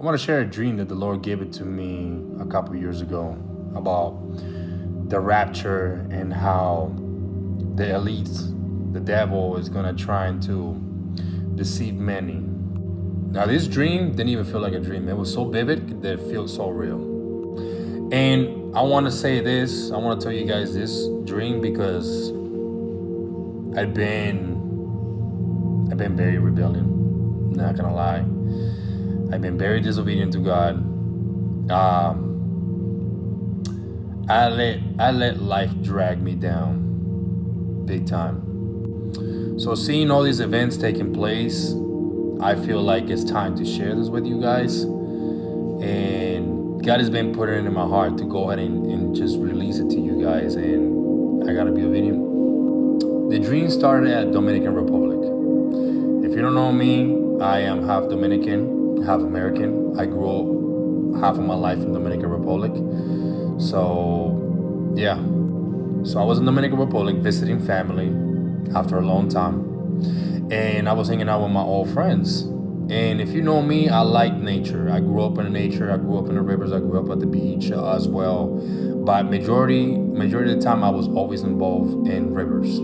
I want to share a dream that the Lord gave it to me a couple years ago about the rapture and how the elites, the devil, is gonna try to deceive many. Now, this dream didn't even feel like a dream. It was so vivid that it feels so real. And I want to say this. I want to tell you guys this dream because I've been very rebellious. Not gonna lie. I've been very disobedient to God. I let life drag me down big time. So seeing all these events taking place, I feel like it's time to share this with you guys. And God has been putting it in my heart to go ahead and just release it to you guys. And I gotta be obedient. The dream started at Dominican Republic. If you don't know me, I am half Dominican, half American. I grew up half of my life in Dominican Republic. So, yeah. So I was in Dominican Republic visiting family after a long time. And I was hanging out with my old friends. And if you know me, I like nature. I grew up in nature. I grew up in the rivers. I grew up at the beach as well. But majority of the time, I was always involved in rivers.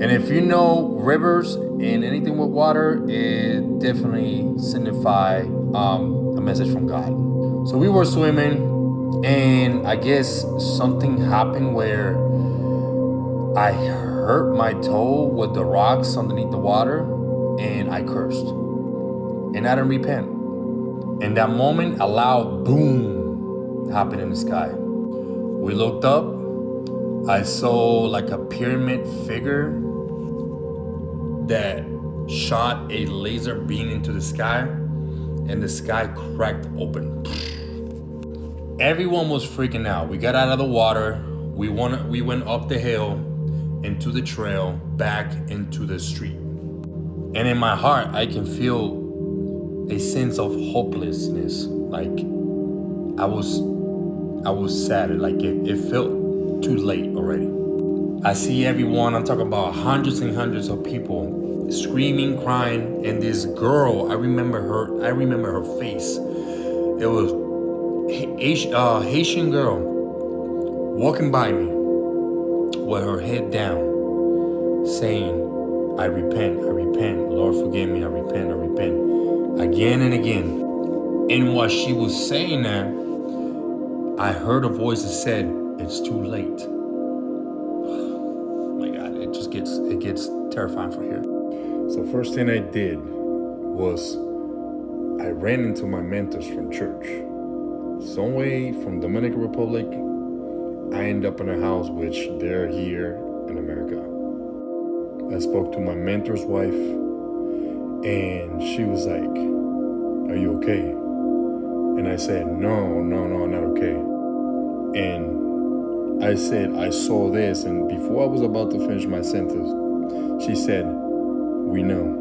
And if you know rivers and anything with water, it definitely signify a message from God. So we were swimming, and I guess something happened where I hurt my toe with the rocks underneath the water, and I cursed. And I didn't repent. In that moment, a loud boom happened in the sky. We looked up. I saw like a pyramid figure that shot a laser beam into the sky, and the sky cracked open. Everyone was freaking out. We got out of the water. We went up the hill, into the trail, back into the street. And in my heart, I can feel a sense of hopelessness. Like I was sad. Like it felt too late already. I see everyone, I'm talking about hundreds and hundreds of people screaming, crying, and this girl, I remember her face. It was a Haitian girl walking by me with her head down, saying, I repent, Lord forgive me, I repent, again and again. And while she was saying that, I heard a voice that said, it's too late. Oh my God, it gets terrifying from here. So first thing I did was I ran into my mentors from church. Some way from Dominican Republic, I end up in a house, which they're here in America. I spoke to my mentor's wife, and she was like, are you okay? And I said, no, I'm not okay. And I said, I saw this, and before I was about to finish my sentence, she said, we know.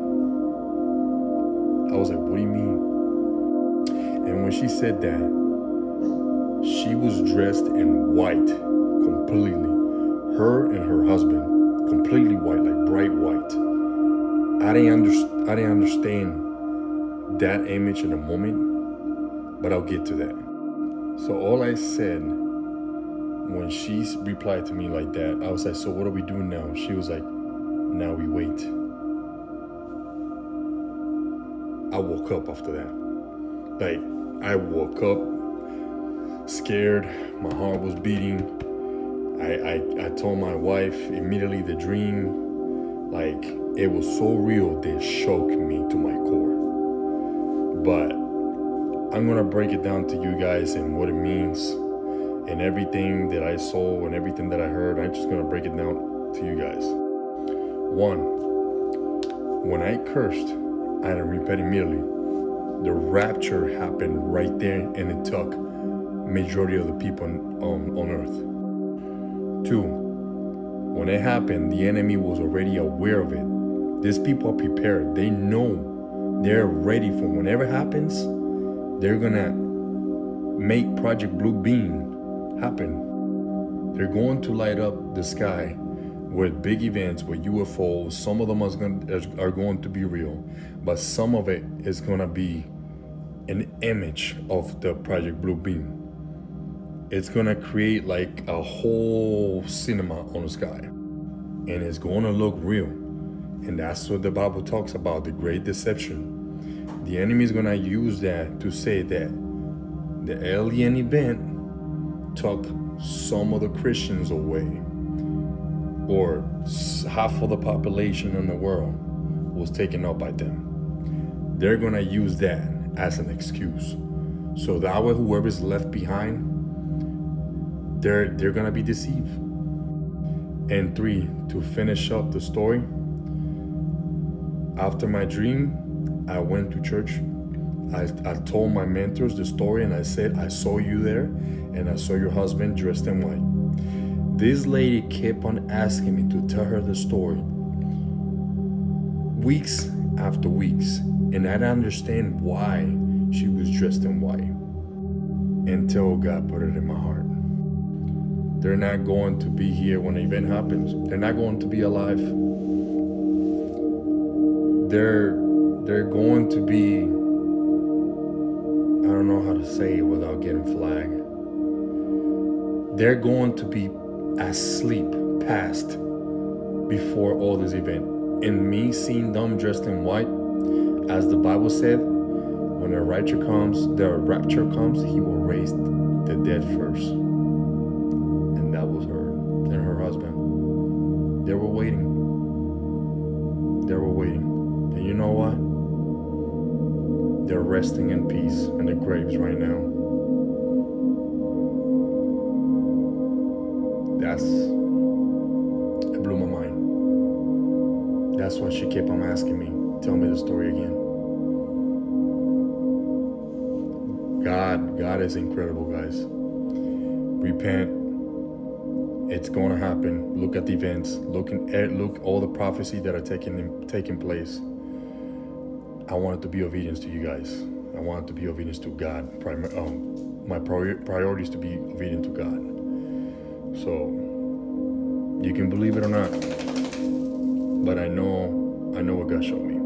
I was like, what do you mean? And when she said that, she was dressed in white, completely. Her and her husband, completely white, like bright white. I didn't understand that image in a moment, but I'll get to that. So all I said when she replied to me like that, I was like, so what are we doing now? She was like, now we wait. I woke up after that. Like, I woke up scared. My heart was beating. I told my wife immediately the dream. Like, it was so real that it shook me to my core. But I'm gonna break it down to you guys and what it means and everything that I saw and everything that I heard. I'm just gonna break it down to you guys. One, when I cursed, I didn't repent immediately. The rapture happened right there, and it took majority of the people on earth. Two, when it happened, the enemy was already aware of it. These people are prepared. They know, they're ready for whenever it happens. They're gonna make Project Blue Beam happen. They're going to light up the sky with big events, with UFOs. Some of them are going to be real, but some of it is going to be an image of the Project Blue Beam. It's gonna create like a whole cinema on the sky, and it's gonna look real. And that's what the Bible talks about, the great deception. The enemy is gonna use that to say that the alien event took some of the Christians away, or half of the population in the world was taken up by them. They're gonna use that as an excuse. So that way, whoever's left behind, they're gonna be deceived. And 3, to finish up the story, after my dream, I went to church. I told my mentors the story, and I said, I saw you there, and I saw your husband dressed in white. This lady kept on asking me to tell her the story, weeks after weeks, and I didn't understand why she was dressed in white, until God put it in my heart. They're not going to be here when the event happens. They're not going to be alive. They're going to be, I don't know how to say it without getting flagged. They're going to be asleep past before all this event. And me seeing them dressed in white, as the Bible said, when the rapture comes, he will raise the dead first. And that was her and her husband. They were waiting. And you know what? They're resting in peace in the graves right now. It blew my mind. That's why she kept on asking me, tell me the story again. God is incredible, guys. Repent. It's going to happen. Look at the events. Look all the prophecy that are taking place. I want it to be obedience to you guys. I want it to be obedience to God. My priority is to be obedient to God. So you can believe it or not, but I know what God showed me.